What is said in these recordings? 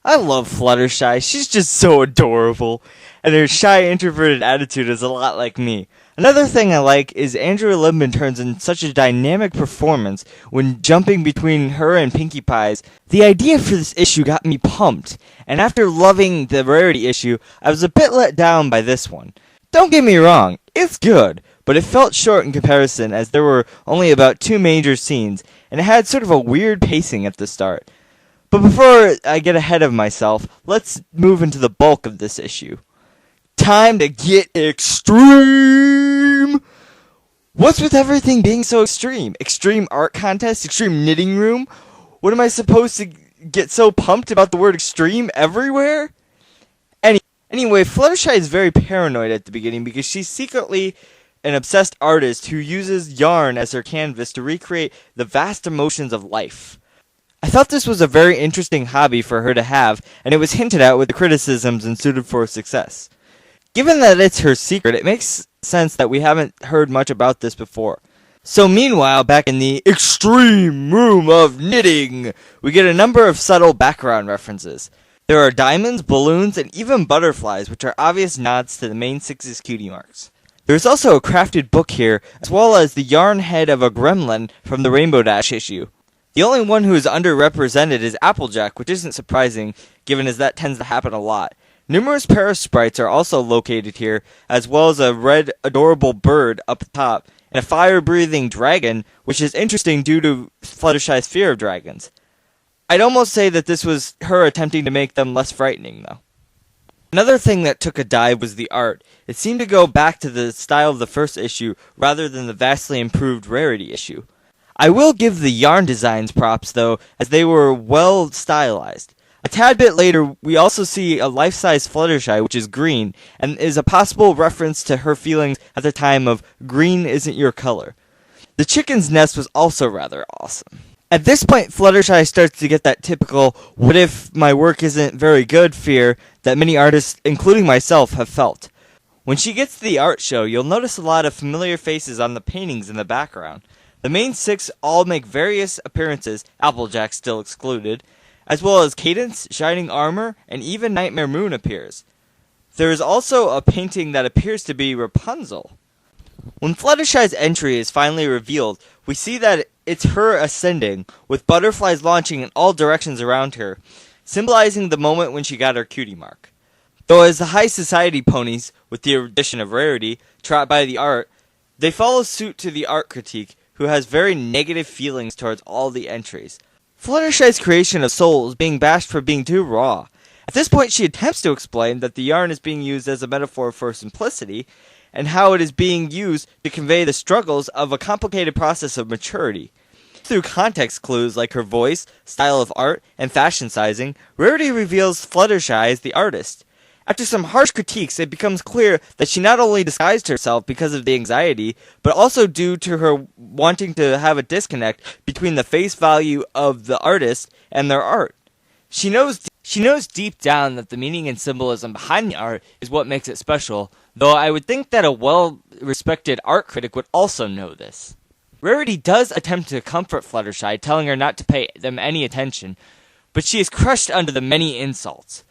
I love Fluttershy. She's just so adorable. And her shy, introverted attitude is a lot like me. Another thing I like is Andrea Libman turns in such a dynamic performance when jumping between her and Pinkie Pie's. The idea for this issue got me pumped, and after loving the Rarity issue, I was a bit let down by this one. Don't get me wrong, it's good, but it felt short in comparison as there were only about 2 major scenes, and it had sort of a weird pacing at the start. But before I get ahead of myself, let's move into the bulk of this issue. Time to get extreme! What's with everything being so extreme? Extreme art contest? Extreme knitting room? What am I supposed to get so pumped about the word extreme everywhere? Anyway, Fluttershy is very paranoid at the beginning because she's secretly an obsessed artist who uses yarn as her canvas to recreate the vast emotions of life. I thought this was a very interesting hobby for her to have, and it was hinted at with the criticisms ensued for success. Given that it's her secret, it makes sense that we haven't heard much about this before. So meanwhile, back in the extreme room of knitting, we get a number of subtle background references. There are diamonds, balloons, and even butterflies, which are obvious nods to the main 6's cutie marks. There's also a crafted book here, as well as the yarn head of a gremlin from the Rainbow Dash issue. The only one who is underrepresented is Applejack, which isn't surprising, given as that tends to happen a lot. Numerous Paris sprites are also located here, as well as a red, adorable bird up top, and a fire-breathing dragon, which is interesting due to Fluttershy's fear of dragons. I'd almost say that this was her attempting to make them less frightening, though. Another thing that took a dive was the art. It seemed to go back to the style of the first issue, rather than the vastly improved Rarity issue. I will give the yarn designs props, though, as they were well stylized. A tad bit later, we also see a life-size Fluttershy, which is green, and is a possible reference to her feelings at the time of green isn't your color. The chicken's nest was also rather awesome. At this point, Fluttershy starts to get that typical, what if my work isn't very good fear that many artists, including myself, have felt. When she gets to the art show, you'll notice a lot of familiar faces on the paintings in the background. The main 6 all make various appearances, Applejack still excluded, as well as Cadance, Shining Armor, and even Nightmare Moon appears. There is also a painting that appears to be Rapunzel. When Fluttershy's entry is finally revealed, we see that it's her ascending, with butterflies launching in all directions around her, symbolizing the moment when she got her cutie mark. Though as the high society ponies, with the addition of Rarity, trot by the art, they follow suit to the art critique, who has very negative feelings towards all the entries. Fluttershy's creation of Soul is being bashed for being too raw. At this point, she attempts to explain that the yarn is being used as a metaphor for simplicity, and how it is being used to convey the struggles of a complicated process of maturity. Through context clues like her voice, style of art, and fashion sizing, Rarity reveals Fluttershy as the artist. After some harsh critiques, it becomes clear that she not only disguised herself because of the anxiety, but also due to her wanting to have a disconnect between the face value of the artist and their art. She knows deep down that the meaning and symbolism behind the art is what makes it special, though I would think that a well-respected art critic would also know this. Rarity does attempt to comfort Fluttershy, telling her not to pay them any attention, but she is crushed under the many insults.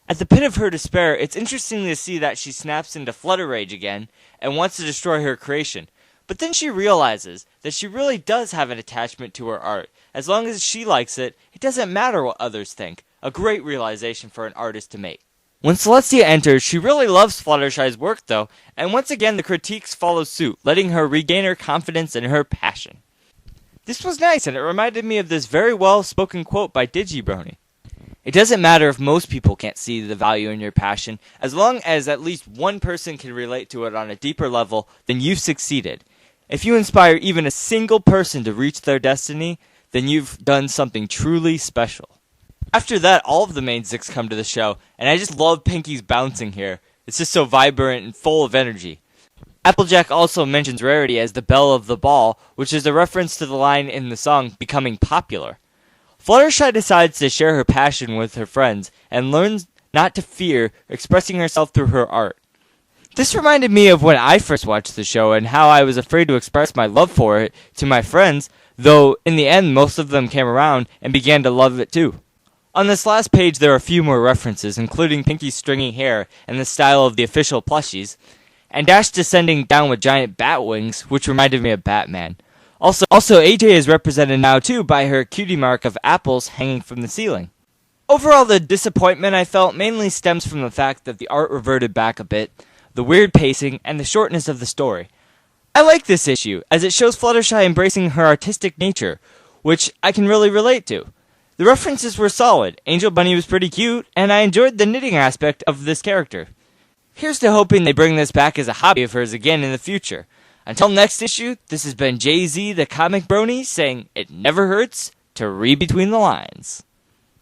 At the pit of her despair, it's interesting to see that she snaps into Flutter Rage again and wants to destroy her creation. But then she realizes that she really does have an attachment to her art. As long as she likes it, it doesn't matter what others think. A great realization for an artist to make. When Celestia enters, she really loves Fluttershy's work though, and once again the critiques follow suit, letting her regain her confidence and her passion. This was nice, and it reminded me of this very well-spoken quote by Digibrony. It doesn't matter if most people can't see the value in your passion, as long as at least one person can relate to it on a deeper level, then you've succeeded. If you inspire even a single person to reach their destiny, then you've done something truly special. After that, all of the main 6 come to the show, and I just love Pinkie's bouncing here. It's just so vibrant and full of energy. Applejack also mentions Rarity as the belle of the ball, which is a reference to the line in the song becoming popular. Fluttershy decides to share her passion with her friends, and learns not to fear expressing herself through her art. This reminded me of when I first watched the show, and how I was afraid to express my love for it to my friends, though in the end most of them came around and began to love it too. On this last page, there are a few more references, including Pinky's stringy hair and the style of the official plushies, and Dash descending down with giant bat wings, which reminded me of Batman. Also, AJ is represented now too by her cutie mark of apples hanging from the ceiling. Overall, the disappointment I felt mainly stems from the fact that the art reverted back a bit, the weird pacing, and the shortness of the story. I like this issue, as it shows Fluttershy embracing her artistic nature, which I can really relate to. The references were solid, Angel Bunny was pretty cute, and I enjoyed the knitting aspect of this character. Here's to hoping they bring this back as a hobby of hers again in the future. Until next issue, this has been Jay-Z the Comic Brony saying it never hurts to read between the lines.